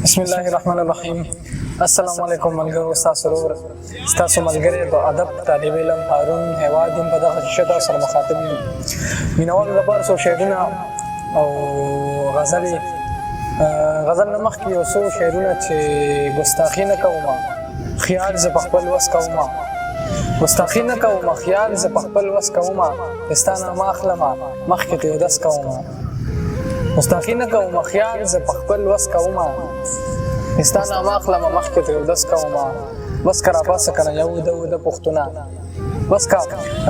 بسم الله الرحمن الرحیم. السلام علیکم ملګرو، ستاسو ورور ستاسو ملګری د ادب طالب علم هارون هیواد یم. په دغه شته سره مخاطب یم. مینوالو لپاره څو شعرونه او غزلې غزل نه مخکې یو څو شعرونه چې ګستاخي نه کوم، خیال زه په خپل وس کوم، ګستاخي نه کوم، خیال زه په خپل وس کوم، ستا نامه اخلم مخکې ته اودس کوم، ګستاخي نه کوم، خیال زه په خپل وس کوم، ستا نامه اخلم مخکې ته اودس کوم. بس که راپاسه کنه یو د پښتونه، بس که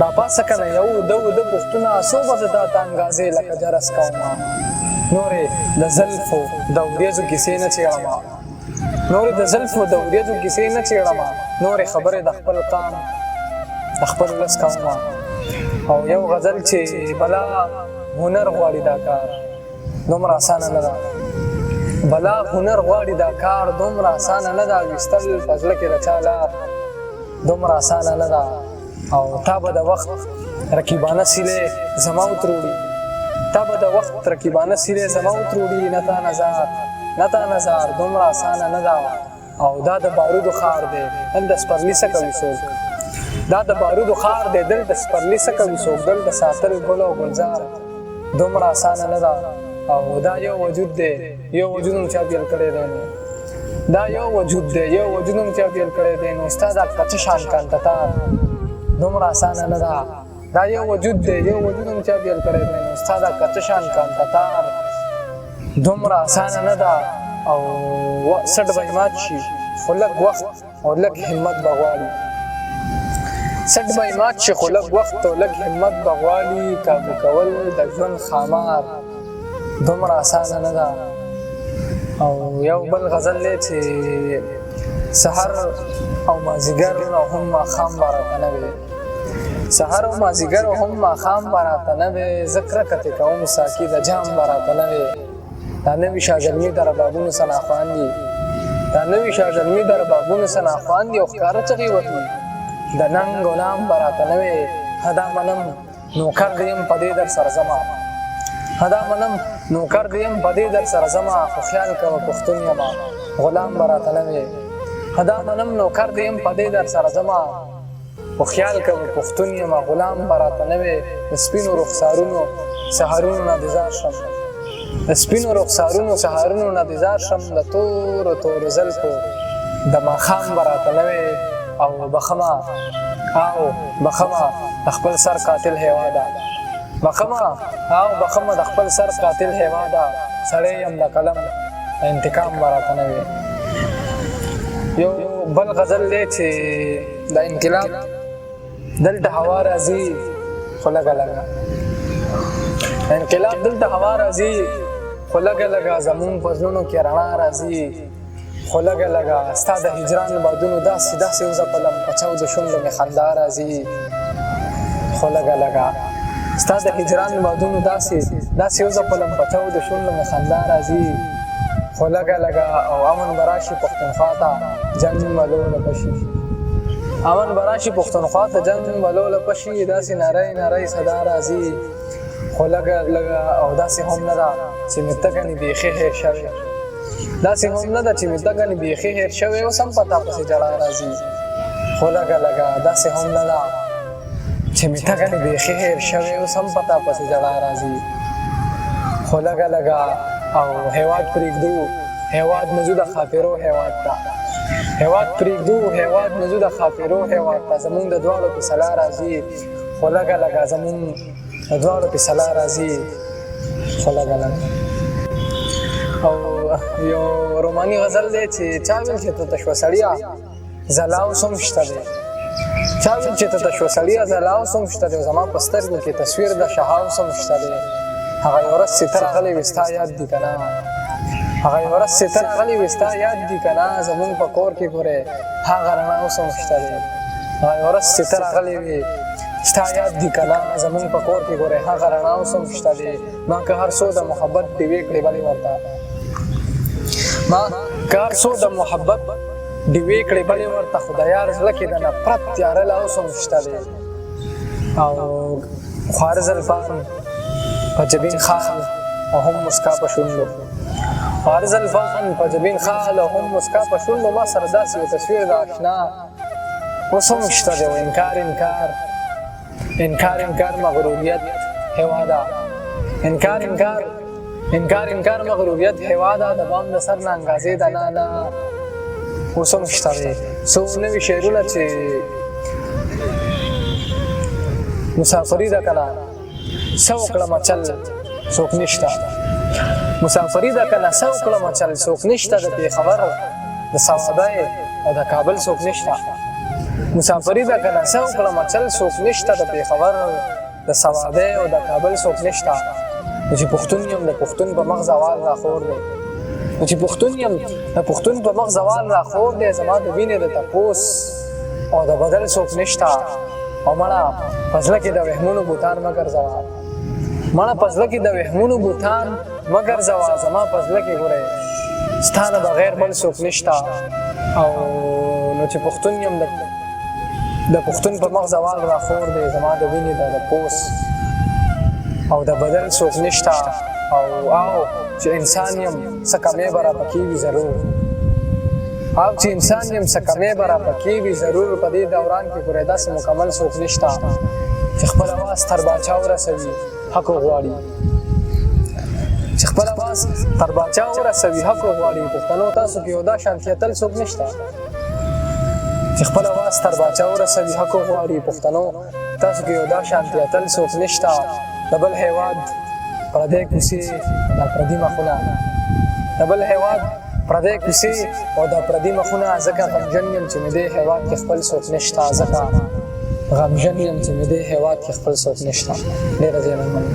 راپاسه کنه یو د پښتونه، څو به زه دا ته انګازې لکه جرس کوم. نورې د زلفو د وریځو کیسې نه څېړم، نورې د زلفو د وریځو کیسې نه څېړم، نورې خبرې د خپل قام د خپل ولس کوم. او یو غزل چې بلا هنر غواړي دا کار دومره اسانه نه ده، بلا هنر غواړي دا کار دومره اسانه نه ده، ویستل په زړه کې د چا لار دومره اسانه نه ده. او تا به د وخت رقیبانه سیلې زما وتروړي، تا به د وخت رقیبانه سیلې زما وتروړي، نه تا نظر دومره اسانه نه ده. او دا د بارودو خار دی دل د سپرلي څه کوي څوک، دا د بارودو خار دی دل د سپرلي څه کوي څوک، دل د ساتل ګل او ګلزار دومره اسانه نه ده. او دا یو وجود دی، یو وجود هم چا پیل کړی دی نو، دا یو وجود دی، یو وجود هم چا پیل کړی دی نو، ستا دا کچه شان کانتتار دومره اسانه نه ده. دا یو وجود دی، یو وجود هم چا پیل کړی دی نو، ستا دا کچه شان کانتتار دومره اسانه نه ده. او سټ به مات شي خو لږ وخت او لږ همت به غواړي، سټ به مات شي خو لږ وخت او لږ همت به غواړي، کابو کول د ژوند خامار دومره اسانه نه ده. او یو بل غزل دی چې سحر او مازدیګر او هم ماښام به راته نه وي، سحر او مازدیګر او هم ماښام به راته نه وي، زه کرکتې کوم ساقي د جام به راته نه وي. دا نوي شاګرمي د ربابونو سناخوان دي، دا نوي شاګرمي د ربابونو سناخوان دي، او ښکاره چغې وهي د ننګ غلام به راته نه وي. هدا منم نوکر د یم په دې در سره ځمه، هدا منم نوکر د یم په دې در سره ځمه، خو خیال کوه پښتون یمه غلام به راته نه وي. هدا منم نوکر د یم په دې در سره ځمه، خو خیال کوه پښتون یمه غلام به راته نه وي. د سپینو رخسارونو سهارونو نه انتظار شم، د سپینو رخسارونو سهارونو نه انتظار شم، د تورو زلفو د ماښام به راته نه وي. او بخمه د خپل سر قاتل هیواده، بخمه د خپل سر قاتل هیواده، سړی یم د قلم انتقام به راته نه وي. یو بل غزل دی چې د انقلاب دلته هوا راځي خو لږه لږه، انقلاب دلته هوا راځي خو لږه لږه، زمونږ په زړونو کې رڼا راځي خو لږه لږه، ستا د هجران بادونو داسې وځپلم په چاودو شونډو مې خندا راځي خو لږه لږه، ستا د هجران بادونو داسې وځپلم په چاودو شونډو مې خندا راځي خو لږه لږه. او امن به راشي پښتونخوا ته جنګ ملوله پشي، امن به راشي پښتونخوا ته جنګ ملوله پشي، داسې نری صدا راځي خو لږه لږه. او داسې هم نه ده چې مې ته ګنې بیخي هېر شوې، داسې هم نه ده چې مې ته ګنې بیخي هېر شوې، اوس هم په تا پسې ژړا راځي خو لږه لږه. داسې هم نه ده چې مې ته ګنې بیخي هېر شوې، اوس هم په تا پسې ژړا راځي خو لږه لږه. او هیواد پرېږدو هیواد نه ځو د خاطرو هیواد ته، هیواد پرېږدو هیواد نه ځو د خاطرو هیواد ته، زمونږ د دواړو په سلا راځي خو لږه لږه، زمونږ د دواړو په سلا راځي خو لږه لږه. او یو روماني غزل دی چې چا ویل چې ته تشوه سړیه ځلا اوس هم شته دی، چا ویل چې ته تشوه سړیه ځلا اوس هم شته دی، زما په سترګو کې تصویر د شهاب اوس هم شته دی. هغه یو ورځ چې ته راغلی وې ستا یاد دي که نه، هغه یو ورځ چې ته راغلی وې ستا یاد دي که نه، زمونږ په کور کې ګورې هغه رڼا اوس هم شته دی. هغه یو ورځ چې ته راغلی وې ستا یاد دي که نه، زمونږ په کور کې ګورې هغه رڼا اوس هم شته دی. ما که هر څو د محبت ډیوې کړې بلې ورته، ما که هر څو د محبت ډیوې کړې بلې ورته، خو د یار زړه کې د نفرت تیاره لا اوس هم شته دی. او خواره زلفان په جبین خال او هم مسکا په شونډو، عارض الفخن په جبین خال او هم مسکا په شونډو ما سره داسې یو تصویر د آشنا اوس هم شته دی و انکار مغروریت هوا ده انکار مغروریت هوا ده د بام د سر نه انګازې ده نه اوس هم شته دی څو نوي شعرونه چې مسافري ده کنه څه وکړمه چل څوک نشته مسافري ده کنه څه وکړمه چل څوک نشته د پېښور د سوادای او د کابل څوک نشته مسافري ده کنه څه وکړمه چل څوک نشته د پېښور د سوادای او د کابل څوک نشته چې پښتون یم د پښتون په مغز اوال راخور دی چې پښتون یم د پښتون په مغز اوال راخور دی زما د وینې د تپوس او د بدل څوک نشته او مړه په زړه کې د وهمونو بوتان مه ګرځوه زما په زړه کې ګورې ستا نه بغیر بل څوک نشته او نو چې پښتون یم د پښتون په مغز اوال راخور دی زما د وینې د تپوس او د بدل څوک نشته او چې انسان یم څه کمې به راپکې وي ضرور په دې دوران کې ګورې داسې مکمل څوک نشته چې خپل اواز تر باچا ورسوي حق وغواړي پښتنو تاسو کې یو دا شانتي اتل څوک نشته چې خپل اواز تر باچا ورسوي حق وغواړي پښتنو تاسو کې یو دا شانتي اتل څوک نشته د بل هیواد پردی کوڅې دا پردي مخونه او دا پردي مخونه ځکه غمجن یم چې مې دې هیواد کې خپل څوک نشته ډېره زیانمن